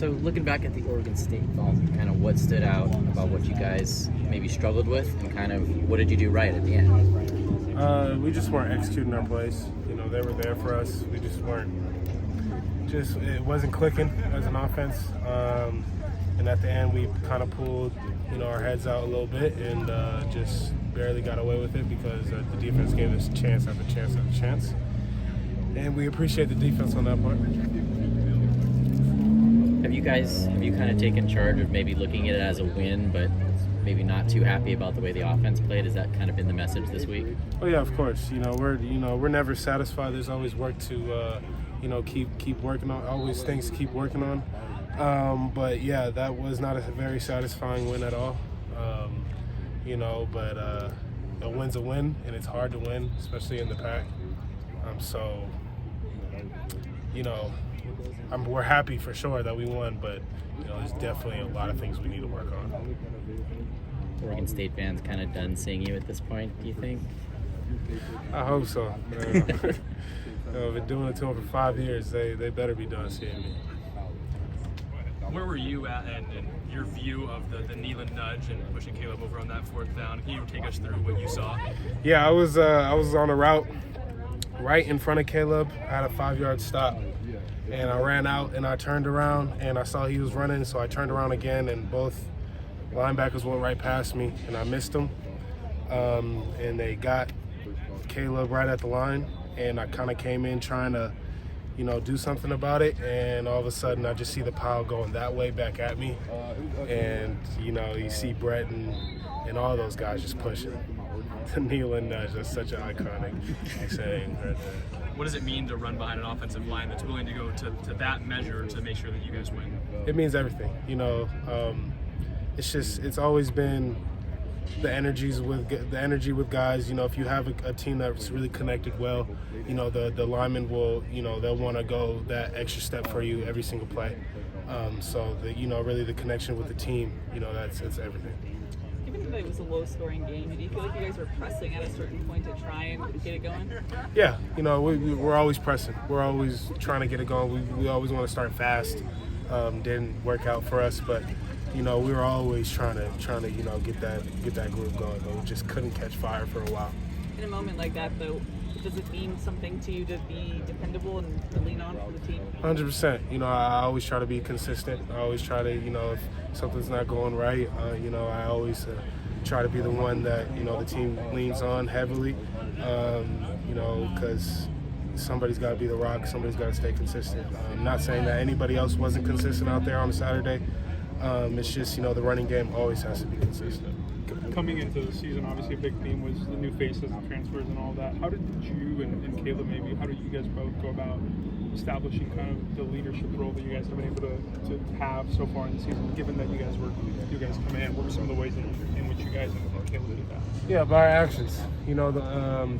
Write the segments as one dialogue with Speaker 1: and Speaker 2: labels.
Speaker 1: So looking back at the Oregon State film, kind of what stood out about what you guys maybe struggled with, and kind of what did you do right at the end?
Speaker 2: We just weren't executing our plays. They were there for us. We just weren't. It wasn't clicking as an offense. And at the end, we kind of pulled, our heads out a little bit and just barely got away with it because the defense gave us chance after chance after chance. And we appreciate the defense on that part.
Speaker 1: Have you kind of taken charge of maybe looking at it as a win, but maybe not too happy about the way the offense played? Has that kind of been the message this week?
Speaker 2: Oh yeah, of course. We're never satisfied. There's always work to keep working on. Always things to keep working on. But yeah, that was not a very satisfying win at all. But a win's a win, and it's hard to win, especially in the pack. We're happy for sure that we won, but there's definitely a lot of things we need to work on.
Speaker 1: Oregon State fans kind of done seeing you at this point, do you think?
Speaker 2: I hope so. I've been doing it to them for 5 years. They better be done seeing me.
Speaker 3: Where were you at and your view of the Nealon nudge and pushing Caleb over on that fourth down? Can you take us through what you saw?
Speaker 2: Yeah, I was on a route right in front of Caleb. I had a 5-yard stop, and I ran out and I turned around and I saw he was running, so I turned around again and both linebackers went right past me and I missed them. And they got Caleb right at the line, and I kind of came in trying to do something about it, and all of a sudden I just see the pile going that way back at me, and you see Brett and all those guys just pushing. The Nealon nudge, that's such an iconic saying right there.
Speaker 3: What does it mean to run behind an offensive line that's willing to go to that measure to make sure that you guys win?
Speaker 2: It means everything. It's always been the energy with guys. If you have a team that's really connected well, the linemen will, they'll want to go that extra step for you every single play. Really the connection with the team, that's everything.
Speaker 4: Given that it was a low-scoring game, do you feel like you guys were pressing at a certain point to try and get it going?
Speaker 2: Yeah, we're always pressing. We're always trying to get it going. We always want to start fast. Didn't work out for us, but we were always trying to get that group going, but we just couldn't catch fire for a while.
Speaker 4: In a moment like that, though, does it mean something to you to be dependable and to lean on for the team?
Speaker 2: 100%. I always try to be consistent. I always try to, if something's not going right, I always try to be the one that, the team leans on heavily, because somebody's got to be the rock. Somebody's got to stay consistent. I'm not saying that anybody else wasn't consistent out there on a Saturday. It's just, the running game always has to be consistent.
Speaker 5: Coming into the season, obviously a big theme was the new faces and transfers and all that. How did you and Caleb how did you guys both go about establishing kind of the leadership role that you guys have been able to have so far in the season, given that you guys come in? What were some of the ways in which you guys and Caleb did that?
Speaker 2: Yeah, by our actions.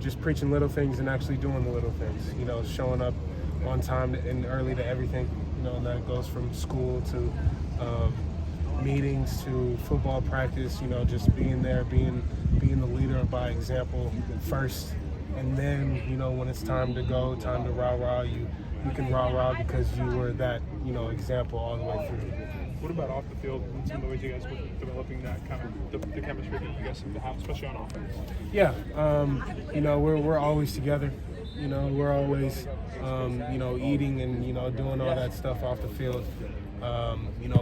Speaker 2: Just preaching little things and actually doing the little things. Showing up on time and early to everything. And that goes from school to meetings to football practice, just being there, being the leader by example first. And then, when it's time to go, time to rah-rah, you can rah-rah because you were that, example all the way through.
Speaker 5: What about off the field and some of the ways you guys were developing that kind of the chemistry that you guys seem to have, especially on offense?
Speaker 2: Yeah, we're always together. We're always, eating and, doing all that stuff off the field.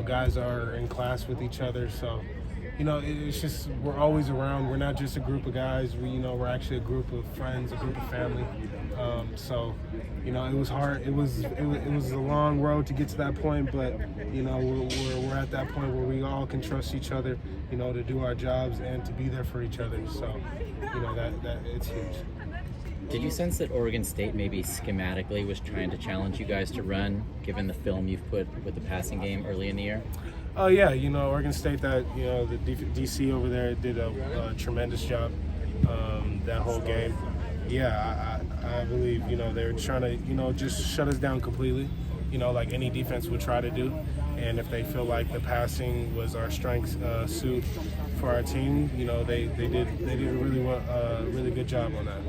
Speaker 2: Guys are in class with each other, so, it's just, we're always around. We're not just a group of guys. We're actually a group of friends, a group of family. It was hard. It was a long road to get to that point, but, we're at that point where we all can trust each other, to do our jobs and to be there for each other. So, that it's huge.
Speaker 1: Did you sense that Oregon State maybe schematically was trying to challenge you guys to run, given the film you've put with the passing game early in the year?
Speaker 2: Oh yeah, Oregon State, the DC over there did a tremendous job that whole game. Yeah, I believe they were trying to just shut us down completely, like any defense would try to do. And if they feel like the passing was our strength suit for our team, they did a really good job on that.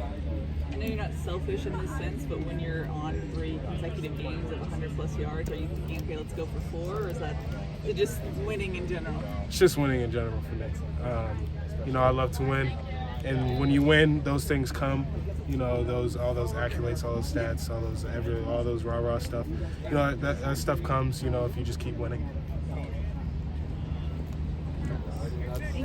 Speaker 4: know you're not selfish in this sense, but when you're on 3 consecutive games of 100+ yards, are you thinking, okay, let's go for 4, or is it just winning in general?
Speaker 2: It's just winning in general for me. You know, I love to win, and when you win, those things come. You know, all those accolades, all those stats, all those rah-rah stuff. You know, that stuff comes. You know, if you just keep winning.